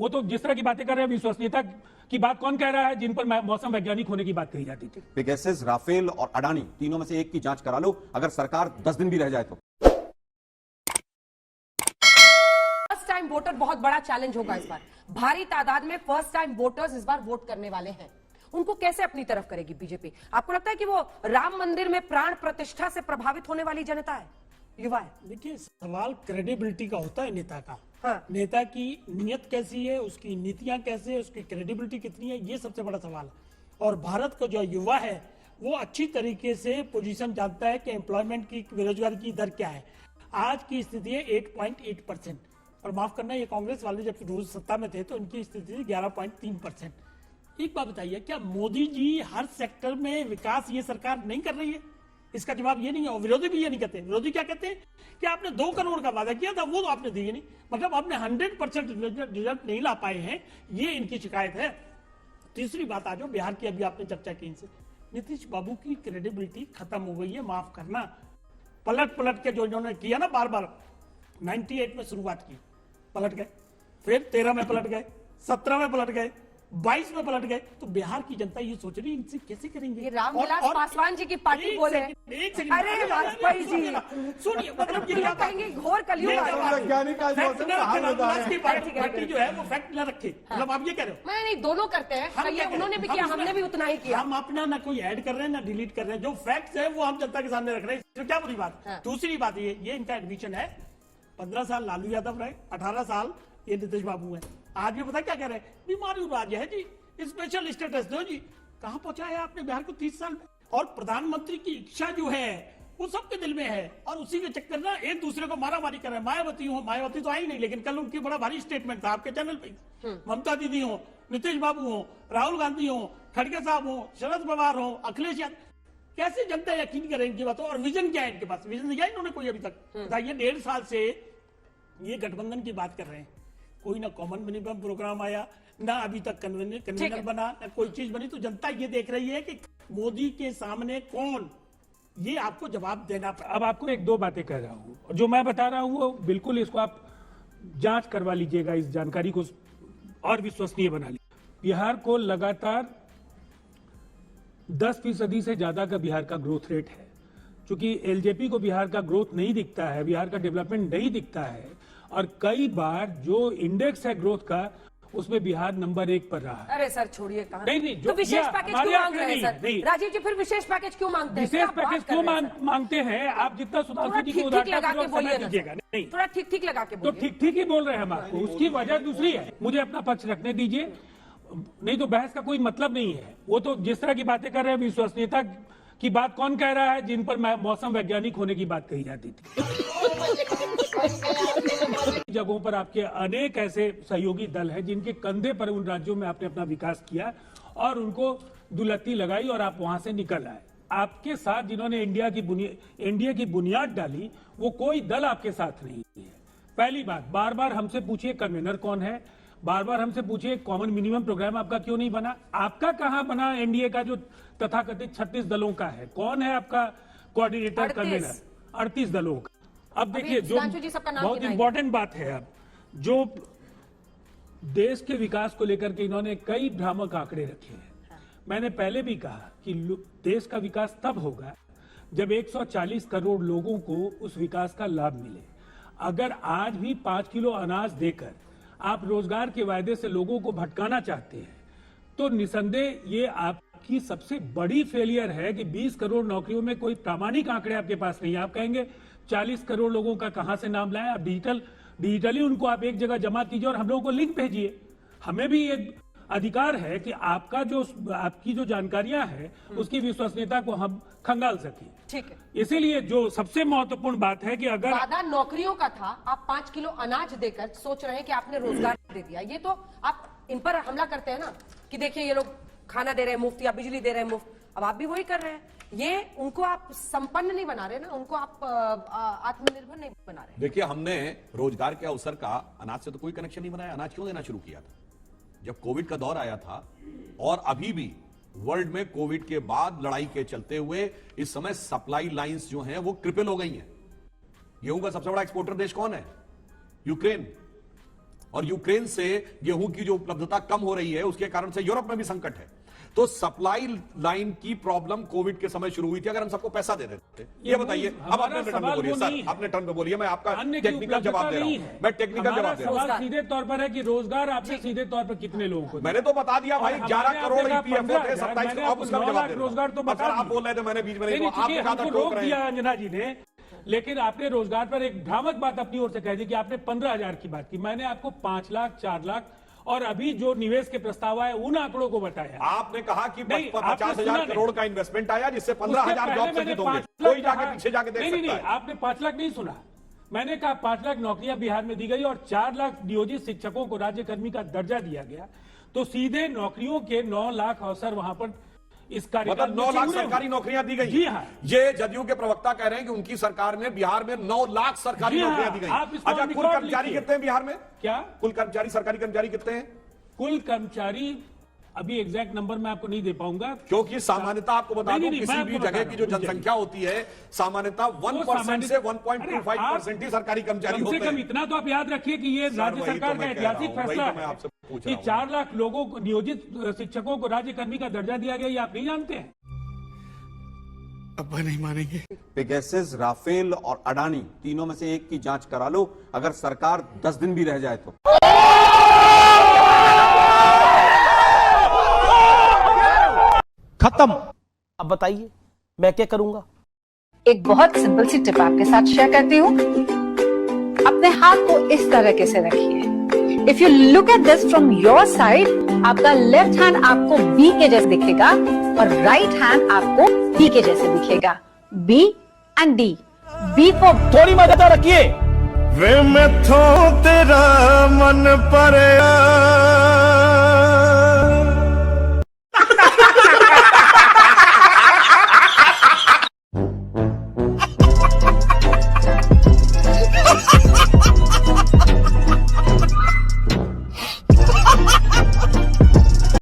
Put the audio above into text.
वो तो जिस तरह की बातें कर रहे हैं, विश्वसनीयता की बात कौन कह रहा है जिन पर मौसम वैज्ञानिक होने की बात कही जाती थी। पेगासस, राफेल और अडानी, तीनों में से एक की जांच करा लो, अगर सरकार 10 दिन भी रह जाए तो। फर्स्ट टाइम वोटर बहुत बड़ा चैलेंज होगा इस बार। भारी तादाद में फर्स्ट टाइम वोटर्स इस बार वोट करने वाले हैं। उनको कैसे अपनी तरफ करेगी बीजेपी? आपको लगता है कि वो राम मंदिर में प्राण प्रतिष्ठा से प्रभावित होने वाली जनता है, युवा है? देखिए, सवाल क्रेडिबिलिटी का होता है नेता का। हाँ। नेता की नीयत कैसी है, उसकी नीतियां कैसी है, उसकी क्रेडिबिलिटी कितनी है, ये सबसे बड़ा सवाल है। और भारत का जो युवा है वो अच्छी तरीके से पोजीशन जानता है कि एम्प्लॉयमेंट की, बेरोजगारी की दर क्या है। आज की स्थिति है 8.8%, और माफ करना, ये कांग्रेस वाले जब रोज सत्ता में थे तो उनकी स्थिति थी 11.3%। एक बात बताइए, क्या मोदी जी हर सेक्टर में विकास ये सरकार नहीं कर रही है? इसका जवाब ये नहीं है। और विरोधी भी ये नहीं कहते। विरोधी क्या कहते हैं कि आपने 2 करोड़ का वादा किया था, वो तो आपने दिए नहीं, मतलब आपने 100% रिजल्ट नहीं ला पाए हैं, ये इनकी शिकायत है। तीसरी बात आ जाओ बिहार की, अभी आपने चर्चा की इनसे। नीतीश बाबू की क्रेडिबिलिटी खत्म हो गई है, माफ करना। पलट पलट के जो इन्होंने किया ना, बार बार 98 में शुरुआत की, पलट गए, फिर 13 में पलट गए, 17 में पलट गए, 22 में पलट गए। तो बिहार की जनता ये सोच रही है इनसे कैसे करेंगे? ये रामविलास पासवान जी की पार्टी बोले। अरे वाजपेयी जी, सुनिए, मतलब ये लोग कहेंगे घोर कलयुग आ गया। वैज्ञानिक आज मौसम का हाल बता रहे हैं। पार्टी जो है वो फैक्ट न रखे, मतलब आप ये कह रहे हो। मैं नहीं, दोनों करते हैं। हम ये क्या करें? उन्होंने भी हम किया, उसमें- हमने भी उतना ही किया। हम अपना ना कोई ऐड कर रहे हैं ना डिलीट कर रहे हैं, जो फैक्ट्स है वो हम जनता के सामने रख रहे हैं, इसमें क्या बुरी बात? हाँ। दूसरी बात ये इनका एडमिशन है। 15 साल लालू यादव रहे, 18 साल ये नीतीश बाबू है। आज भी पता क्या कह रहे हैं? बीमारी राज्य है जी, स्पेशल स्टेटस दो जी। कहां पहुंचाया आपने बिहार को 30 साल में? और प्रधानमंत्री की इच्छा जो है वो सबके दिल में है, और उसी के चक्कर में एक दूसरे को मारा मारी कर रहे हैं। मायावती तो आई नहीं, लेकिन कल उनकी बड़ा भारी स्टेटमेंट था आपके चैनल पे। ममता दीदी हो, नीतीश बाबू हो, राहुल गांधी हो, खड़गे साहब हो, शरद पवार हो, अखिलेश यादव, कैसे जनता यकीन करे इनकी बातों? और विजन क्या है इनके पास? विजन दिया इन्होंने कोई अभी तक? बताइए, 1.5 साल से ये गठबंधन की बात कर रहे हैं, कोई ना कॉमन मिनिमम प्रोग्राम आया, ना अभी तक कन्वेनर बना, ना कोई चीज बनी। तो जनता ये देख रही है कि मोदी के सामने कौन, ये आपको जवाब देना पड़ेगा। अब आपको 1-2 बातें कह रहा हूं, जो मैं बता रहा हूं वो बिल्कुल, इसको आप जांच करवा लीजिएगा, इस जानकारी को और विश्वसनीय बना लीजिए। बिहार को लगातार 10% से ज्यादा का बिहार का ग्रोथ रेट है। चूंकि एलजेपी को बिहार का ग्रोथ नहीं दिखता है, बिहार का डेवलपमेंट नहीं दिखता है, और कई बार जो इंडेक्स है ग्रोथ का, उसमें बिहार नंबर 1 पर रहा है। अरे सर छोड़िए, कहां नहीं, तो विशेष पैकेज क्यों मांग रहे हैं सर? नहीं। राजीव जी, फिर विशेष पैकेज क्यों मांगते हैं? विशेष पैकेज क्यों मांगते हैं? आप जितना सुधांशु जी को उदाहरण दीजिएगा। नहीं, थोड़ा ठीक ठीक लगा के तो बोलिए। ठीक ही बोल रहे हैं हम आपको, उसकी वजह दूसरी है। मुझे अपना पक्ष रखने दीजिए, नहीं तो बहस का कोई मतलब नहीं है। वो तो जिस तरह की बातें कर रहे हैं, विश्वसनीयता की बात कौन कह रहा है जिन पर मौसम वैज्ञानिक होने की बात कही जाती थी। जगहों पर आपके अनेक ऐसे सहयोगी दल हैं जिनके कंधे पर उन राज्यों में आपने अपना विकास किया और उनको दुलत्ती लगाई और आप वहां से निकल आए। आपके साथ जिन्होंने इंडिया की बुनियाद डाली, वो कोई दल आपके साथ नहीं है। पहली बात, बार बार हमसे पूछिए कन्वेनर कौन है, बार बार हमसे पूछिए कॉमन मिनिमम प्रोग्राम आपका क्यों नहीं बना। आपका कहां बना? एनडीए का जो तथाकथित 36 दलों का है, कौन है आपका कोऑर्डिनेटर कन्वेनर? 38 दलों का। अब देखिए, जो बहुत इंपॉर्टेंट बात है, अब जो देश के विकास को लेकर के इन्होंने कई भ्रामक आंकड़े रखे हैं। मैंने पहले भी कहा कि देश का विकास तब होगा जब 140 करोड़ लोगों को उस विकास का लाभ मिले। अगर आज भी 5 किलो अनाज देकर आप रोजगार के वायदे से लोगों को भटकाना चाहते हैं, तो निसंदेह ये आपकी सबसे बड़ी फेलियर है कि 20 करोड़ नौकरियों में कोई प्रामाणिक आंकड़े आपके पास नहीं है। आप कहेंगे 40 करोड़ लोगों का कहां से नाम लाएं? आप डिजिटली उनको आप एक जगह जमा कीजिए और हम लोगों को लिंक भेजिए। हमें भी एक अधिकार है कि आपकी जो जानकारियां हैं उसकी विश्वसनीयता को हम खंगाल सकें। ठीक है, इसीलिए जो सबसे महत्वपूर्ण बात है कि अगर वादा नौकरियों का था, आप 5 किलो अनाज देकर सोच रहे हैं कि आपने रोजगार दे दिया। ये तो आप इन पर हमला करते हैं ना कि देखिए ये लोग खाना दे रहे हैं मुफ्त या बिजली दे रहे हैं मुफ्त। अब आप भी वही कर रहे हैं। ये उनको आप संपन्न नहीं बना रहे ना, उनको आप आत्मनिर्भर नहीं बना रहे। देखिए, हमने रोजगार के अवसर का अनाज से तो कोई कनेक्शन नहीं बनाया। अनाज क्यों देना शुरू किया था? जब कोविड का दौर आया था, और अभी भी वर्ल्ड में कोविड के बाद लड़ाई के चलते हुए इस समय सप्लाई लाइंस जो हैं वो क्रिपल हो गई हैं। गेहूं का सबसे बड़ा एक्सपोर्टर देश कौन है? यूक्रेन। और यूक्रेन से गेहूं की जो उपलब्धता कम हो रही है उसके कारण से यूरोप में भी संकट है। तो सप्लाई लाइन की प्रॉब्लम कोविड के समय शुरू हुई थी, अगर हम सबको पैसा दे देते। ये बताइए, अब अपने टर्न पे बोलिए सर, अपने टर्न पे बोलिए, मैं आपका टेक्निकल जवाब दे रहा हूं, मैं टेक्निकल जवाब दे रहा हूं। सवाल सीधे तौर पर है कि रोजगार आपने सीधे तौर पर कितने लोगों को दिया? मैंने तो बता दिया भाई, 11 करोड़ आपने कहा ईपीएफओ थे, 15,000, 27 मैंने आप उसका आपको 9 जवाब लाख दे रोजगार तो बता आप दिए। बोल रहे थे, मैंने बीच में नहीं, नहीं, तो आप चूंकि ज्यादा हमको टोक रोक रहे दिया हैं। अंजना जी ने, लेकिन आपने रोजगार पर एक भ्रामक बात अपनी ओर से कह दी कि आपने 15,000 की बात की। मैंने आपको 5 लाख, 4 लाख और अभी जो निवेश के प्रस्ताव आए उन आंकड़ों को बताया। आपने कहा कि नहीं, आपने 50,000 सुना करोड़ नहीं। का इन्वेस्टमेंट आया, जिससे उससे 15,000 पहले जॉब मैंने सृजित होंगे। 5 लाख कोई जाके कहा। पीछे जाके देख नहीं, सकता है। आपने 5 लाख नहीं सुना। मैंने कहा 5 लाख नौकरियां बिहार में दी गई और 4 लाख नियोजित शिक्षकों को राज्य कर्मी का दर्जा दिया गया। तो सीधे नौकरियों के 9 लाख अवसर वहां पर इस कार्यकाल मतलब में 9 लाख पूरे सरकारी हुए। नौकरियां दी गई। जी हाँ। ये जदयू के प्रवक्ता कह रहे हैं कि उनकी सरकार ने बिहार में 9 लाख सरकारी जी हाँ, नौकरियां दी गई। आप इसको अच्छा, कुल रिकॉर्ड कर्मचारी लिखिए। कितने हैं बिहार में? क्या कुल कर्मचारी, सरकारी कर्मचारी कितने हैं? कुल कर्मचारी अभी एग्जैक्ट नंबर मैं आपको नहीं दे पाऊंगा, क्योंकि सामान्यता आपको बता दूं, नहीं, किसी मैं भी आपको जगह बता की जो रहा हूं, जनसंख्या होती है, सामान्यता 1% से 1.25% ही सरकारी कर्मचारी कम होते से कम हैं। इतना तो आप याद रखिए कि ये सर, राज्य वही तो सरकार का मैं कह रहा ऐतिहासिक हूं, वही फैसला तो मैं आपसे है पूछ कि रहा हूं। 4 लाख लोगों को नियोजित शिक्षकों को राज्य कर्मी का दर्जा दिया गया, ये आप नहीं जानते हैं? अब्बा नहीं मानेंगे। पेगासस, राफेल और अडानी तीनों में से एक की जांच करा लो, अगर सरकार 10 दिन भी रह जाए तो। खत्म। अब बताइए मैं क्या करूंगा? एक बहुत सिंपल सी टिप आपके साथ शेयर करती हूँ। अपने हाथ को इस तरीके से रखिए। If you look at this from your side, आपका लेफ्ट हैंड आपको बी के जैसे दिखेगा और राइट हैंड आपको डी के जैसे दिखेगा। B and D. B for थोड़ी मदद रखिए। वे मैं थो तेरा मन पर